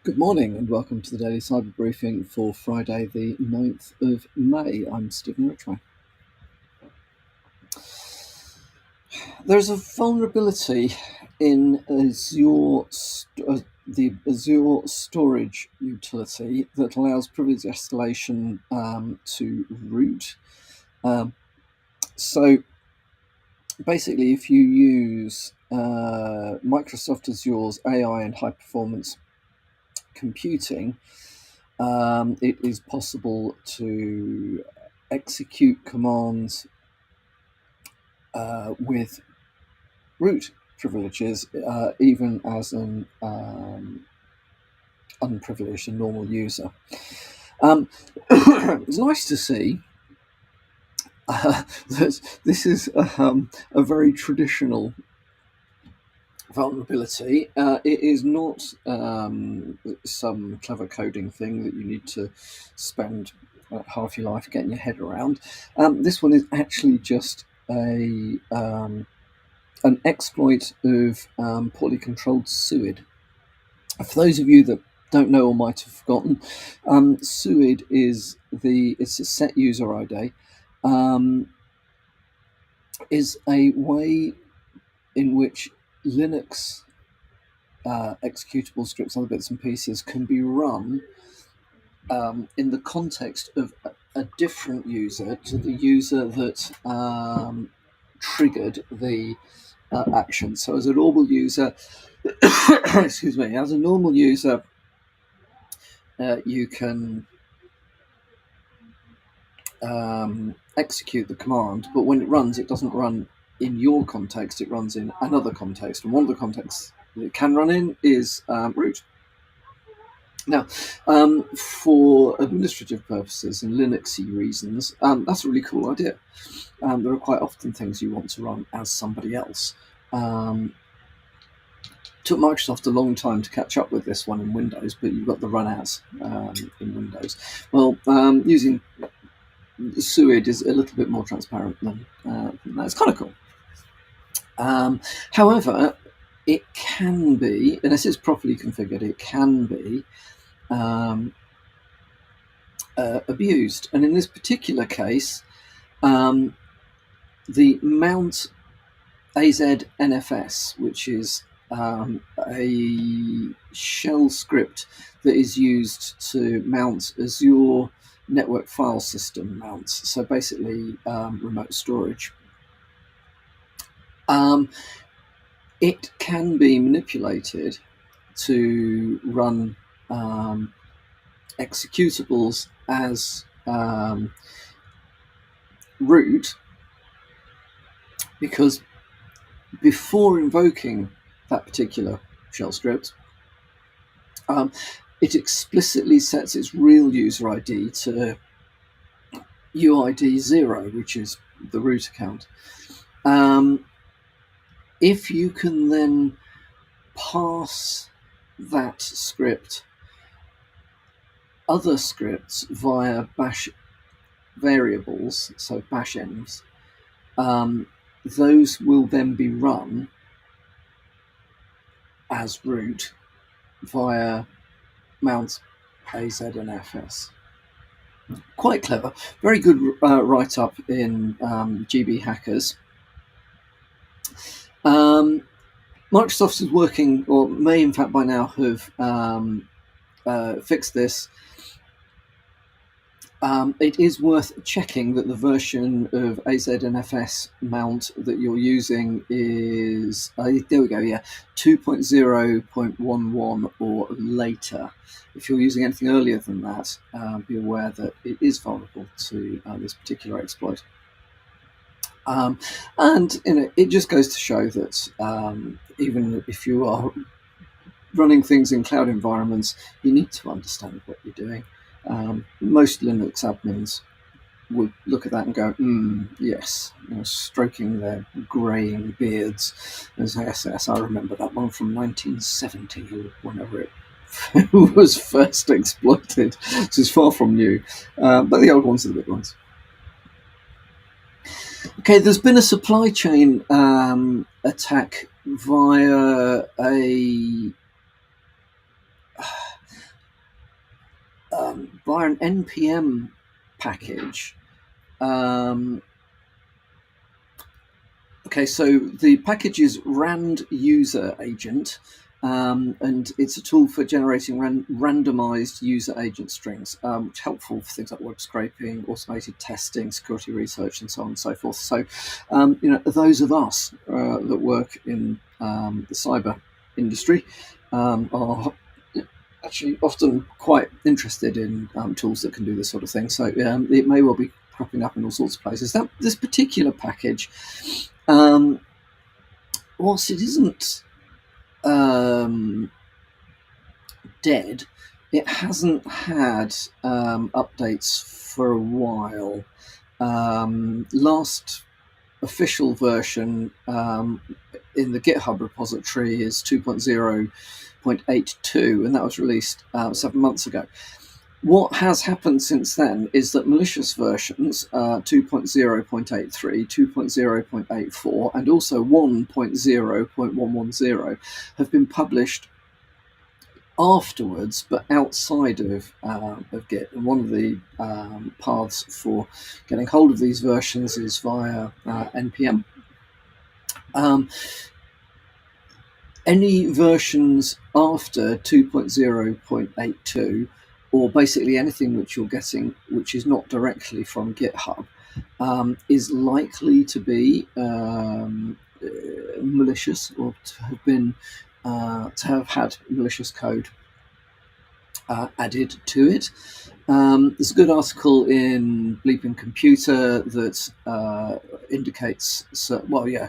Good morning and welcome to the Daily Cyber Briefing for Friday the 9th of May. I'm Stephen Ridgway. There's a vulnerability in the Azure storage utility that allows privilege escalation to root. So basically, if you use Microsoft Azure's AI and high performance computing, it is possible to execute commands with root privileges, even as an unprivileged and normal user. It's nice to see that this is a very traditional vulnerability. It is not some clever coding thing that you need to spend half your life getting your head around. This one is actually just an exploit of poorly controlled SUID. For those of you that don't know or might have forgotten, SUID it's a set user ID, is a way in which Linux executable scripts, other bits and pieces, can be run in the context of a different user to the user that triggered the action. So as a normal user, excuse me, as a normal user, you can execute the command, but when it runs, it doesn't run in your context, it runs in another context. And one of the contexts that it can run in is root. Now, for administrative purposes and Linuxy reasons, that's a really cool idea. There are quite often things you want to run as somebody else. Took Microsoft a long time to catch up with this one in Windows, but you've got the run as in Windows. Well, using SUID is a little bit more transparent than that. It's kind of cool. However, it can be, unless it's properly configured, it can be abused. And in this particular case, the mount AZNFS, which is a shell script that is used to mount Azure network file system mounts, so basically remote storage. It can be manipulated to run executables as root, because before invoking that particular shell script, it explicitly sets its real user ID to UID 0, which is the root account. If you can then pass that script other scripts via bash variables, so bash envs, those will then be run as root via mount AZNFS. Quite clever. Very good write-up in GB Hackers. Microsoft is working, or may in fact by now have fixed this. It is worth checking that the version of AZNFS mount that you're using is, there we go, yeah, 2.0.11 or later. If you're using anything earlier than that, be aware that it is vulnerable to this particular exploit. And it just goes to show that even if you are running things in cloud environments, you need to understand what you're doing. Most Linux admins would look at that and go, yes, stroking their greying beards. As yes, I remember that one from 1970, whenever it was first exploited. So it's far from new, but the old ones are the big ones. Okay, there's been a supply chain attack via via an NPM package. Okay, so the package is Rand User Agent, and it's a tool for generating randomized user agent strings, which is helpful for things like web scraping, automated testing, security research, and so on and so forth. So, those of us that work in the cyber industry are actually often quite interested in tools that can do this sort of thing. So it may well be cropping up in all sorts of places. This particular package, whilst it isn't dead, it hasn't had updates for a while. Last official version in the GitHub repository is 2.0.82, and that was released 7 months ago. What has happened since then is that malicious versions 2.0.83, 2.0.84, and also 1.0.110 have been published afterwards, but outside of Git. And one of the paths for getting hold of these versions is via NPM. Any versions after 2.0.82, or basically anything which you're getting which is not directly from GitHub, is likely to be malicious, or to have had malicious code added to it. There's a good article in Bleeping Computer that indicates,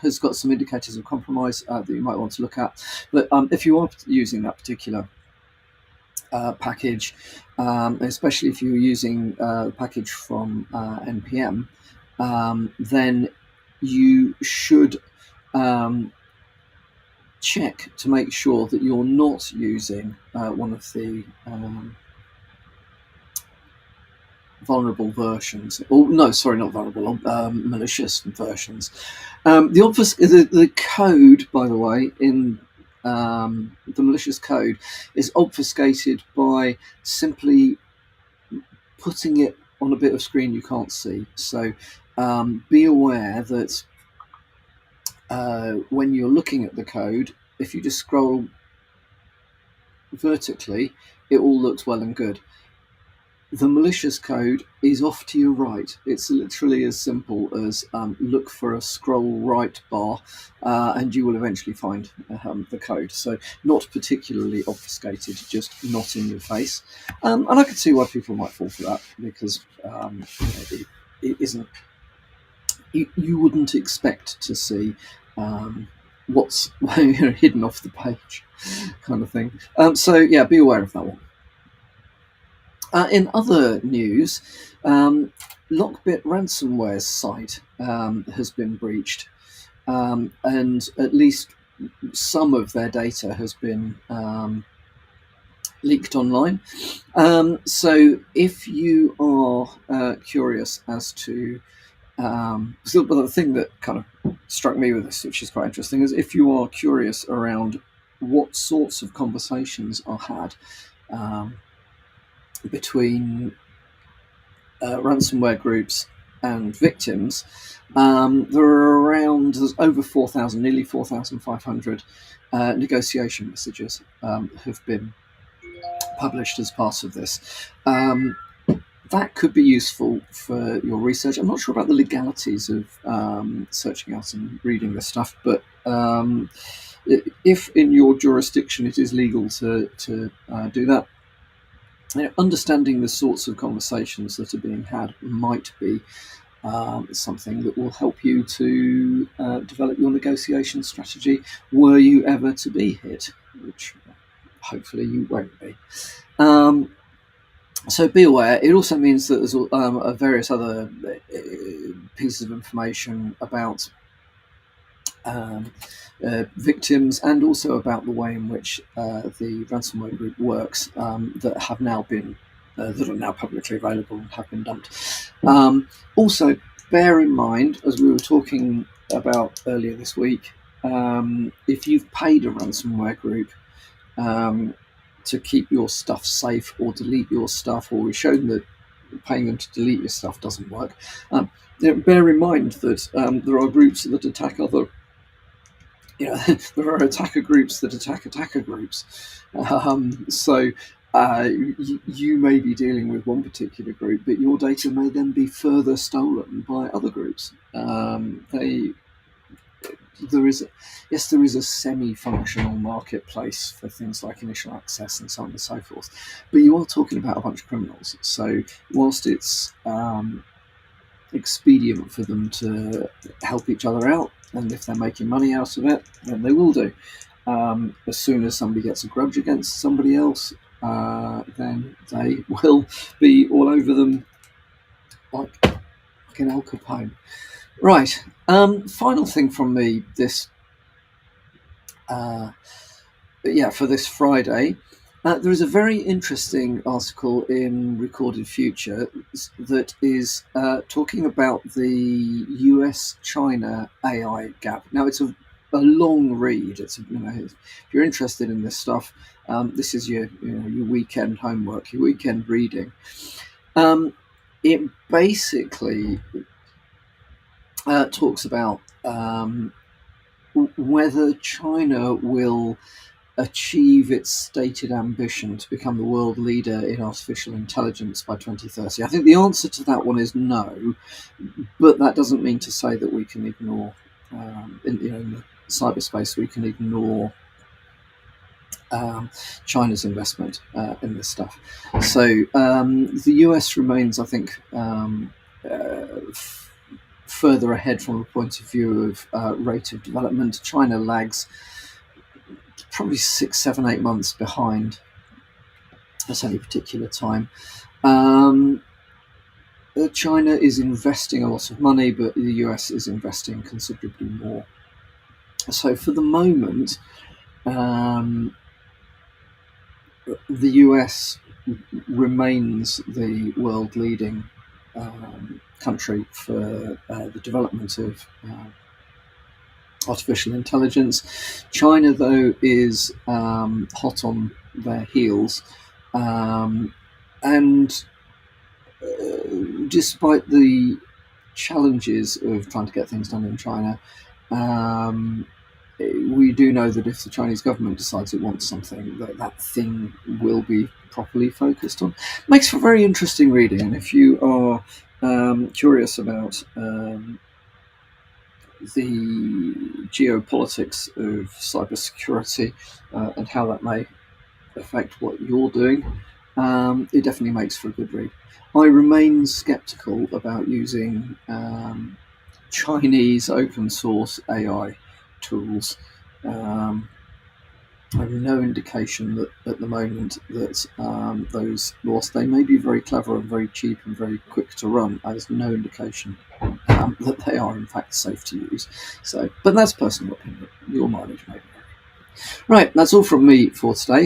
has got some indicators of compromise that you might want to look at. But if you are using that particular package, especially if you're using the package from NPM, then you should check to make sure that you're not using one of the vulnerable versions. Malicious versions. The code, by the way, in the malicious code is obfuscated by simply putting it on a bit of screen you can't see. So be aware that when you're looking at the code, if you just scroll vertically, it all looks well and good. The malicious code is off to your right. It's literally as simple as look for a scroll right bar, and you will eventually find the code. So not particularly obfuscated, just not in your face. And I can see why people might fall for that, because it isn't. You wouldn't expect to see what's hidden off the page, kind of thing. So be aware of that one. In other news, Lockbit Ransomware site has been breached, and at least some of their data has been leaked online. So if you are curious as to the thing that kind of struck me with this, which is quite interesting, is if you are curious around what sorts of conversations are had between ransomware groups and victims, there's over 4,000, nearly 4,500 negotiation messages have been published as part of this. That could be useful for your research. I'm not sure about the legalities of searching out and reading this stuff, but if in your jurisdiction it is legal to do that, understanding the sorts of conversations that are being had might be something that will help you to develop your negotiation strategy were you ever to be hit, which hopefully you won't be. So be aware. It also means that there's various other pieces of information about victims, and also about the way in which the ransomware group works, that have now been that are now publicly available and have been dumped. Also, bear in mind, as we were talking about earlier this week, if you've paid a ransomware group to keep your stuff safe or delete your stuff, or we've shown that paying them to delete your stuff doesn't work. Bear in mind that there are groups that attack other. There are attacker groups that attack attacker groups. So you may be dealing with one particular group, but your data may then be further stolen by other groups. There is a semi-functional marketplace for things like initial access and so on and so forth, but you are talking about a bunch of criminals. So whilst it's expedient for them to help each other out, and if they're making money out of it, then they will do. As soon as somebody gets a grudge against somebody else, then they will be all over them like an Al Capone. Right. Final thing from me for this Friday. There is a very interesting article in Recorded Future that is talking about the US-China AI gap. Now, it's a long read. It's if you're interested in this stuff, this is your weekend homework, your weekend reading. It basically talks about whether China will achieve its stated ambition to become the world leader in artificial intelligence by 2030. I think the answer to that one is no, but that doesn't mean to say that we can ignore, in the cyberspace, we can ignore China's investment in this stuff. So the US remains, I think, further ahead from a point of view of rate of development. China lags probably 6, 7, 8 months behind at any particular time. China is investing a lot of money, but the US is investing considerably more. So for the moment, the US remains the world leading country for the development of artificial intelligence. China, though, is hot on their heels, and despite the challenges of trying to get things done in China, we do know that if the Chinese government decides it wants something, that thing will be properly focused on. Makes for very interesting reading, and if you are curious about the geopolitics of cybersecurity and how that may affect what you're doing, it definitely makes for a good read. I remain sceptical about using Chinese open source AI tools. I have no indication that at the moment that those, whilst they may be very clever and very cheap and very quick to run, there's no indication that they are in fact safe to use. So, but that's personal opinion. Your mileage may vary. Right, that's all from me for today.